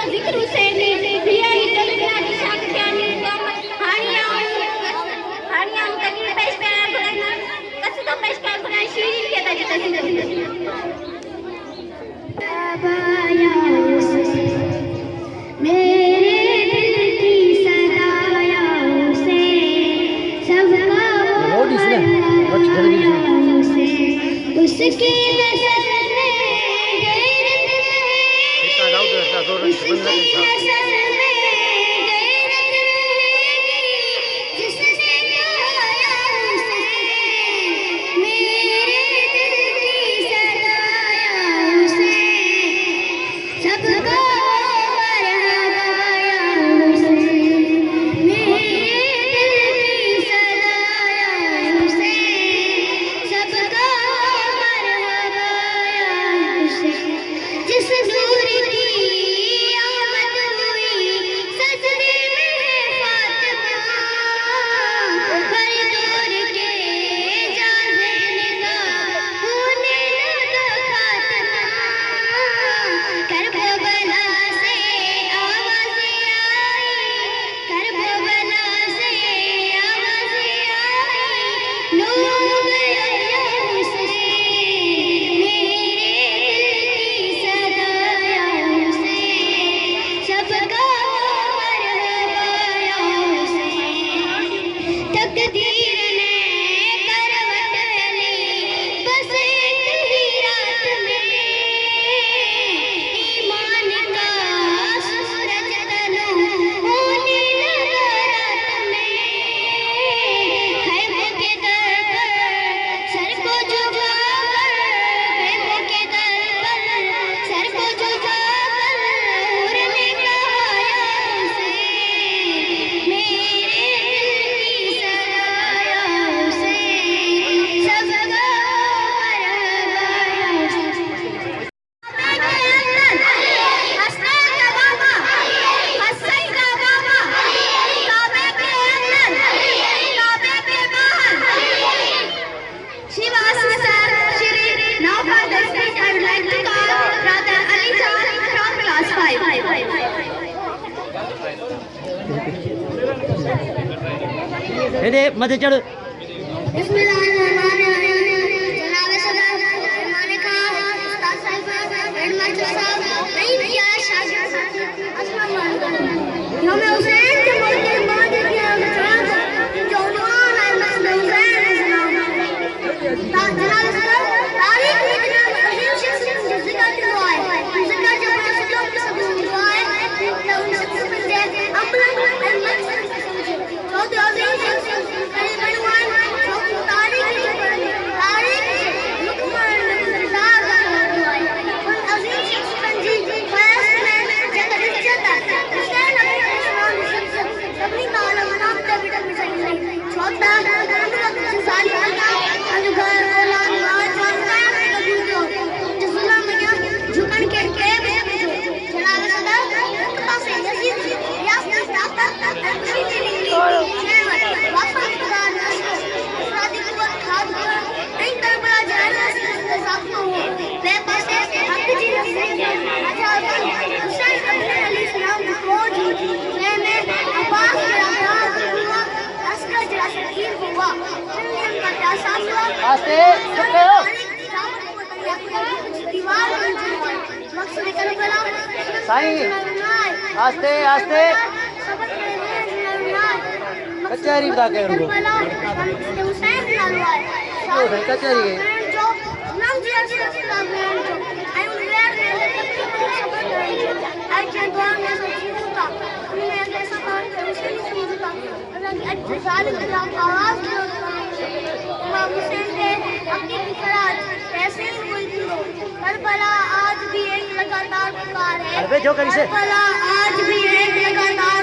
जिक्र हुसैन दिया जलना शान खानी हानिया तकरीर पेश करना कसदा पेश करना शीरीन के तजद बाया मेरे दिल की सदाया से सबका उसकी नजर में गैरत है उसकी नजर में गैरत रहेगी जिसने गाया उसे मेरे दिल की सदाया उसे सबको मरहबाया उसे मेरे दिल की सदाया उसे सबको मरहबाया उसे जिस नूर की आमद हुई सजदे में फातिमा हर दौर के जाज़े निगाह होने लगा खात्मा करबला से आवाज़ आई करबला से आवाज़ आई लोग गया हुसैन मेरे दिल की सदाया उसे सबका मरहबाया उसे तकदीर ने करवट ली बस एक ही रात में ईमान का सूरज तनु होने लगा रात में खैमों के दर पर सर को झुकाकर खैमों के दर पर सर को झुकाकर उड़ने का आया उसे मेरे दिल की सदाया उसे सबका मरहबाया उसे हसन का बाबा हसन का बाबा काबे के अंदर काबे के बाहर Shiva sir Shri now for the stage I would like to call Brother Ali Khan from class 5 हेडे मध्य चढ़ बिस्मिल्लाहिर्रहमानिर्रहीम जनाब सदर फरमाने का उस्ताद साहब हेडमास्टर साहब नहीं किया शागिर्द अस्सलाम वालेकुम यौम हुसैन के मौके बाद किया गया जो उन्वान है मसला हुसैन इस्लाम जनाब सदर तारीख में जनाब अजीम शख्स जो जिक्र हुआ है जिक्र जो मुस्लिम के साथ हुआ है तो उन शख्स में से अमल अहमद बहुत अजीम शख्स करीब बनवान जो तारीख जो तारीख लुकमान नजरदार हुआ है उन अजीम शख्स पंजी फैस में जगह इज्जत हुसैन अपने इस्लाम शख्स सबनी ताला मनाम के बिटक में सही छोटा साली का जो घर औलाद बात जानता है कबूल जो जो जुल्म में झुकन के जनाब सदर के पास यजीद यासर ताकत अच्छी चीज वापस खुदा अफरादी कुव्वत खाद नहीं करबला जाना साथ हो मैं पास हक जी अच्छा हुसैन अपने अली सलाम की फौज मैंने अब्बास रहा हुआ अस्कर जरा शकील हुआ का क्या सामना आस्ते चुप हो दीवार मकसद करबला साईं आस्ते आस्ते कचहरी बता के रुको हुसैन लालवा ओ भाई कचहरी है जो नाम जी अच्छे नाम है जो आई उन वेयर में आई कैन गो ऑन होता मैं ऐसा बात कर उसके लिए समझता अगर जालिम का आवाज इमाम हुसैन ने अपनी फिरात ऐसे ही हुई थी करबला आज भी एक लगातार पुकार है अरे जो करी से करबला आज भी एक लगातार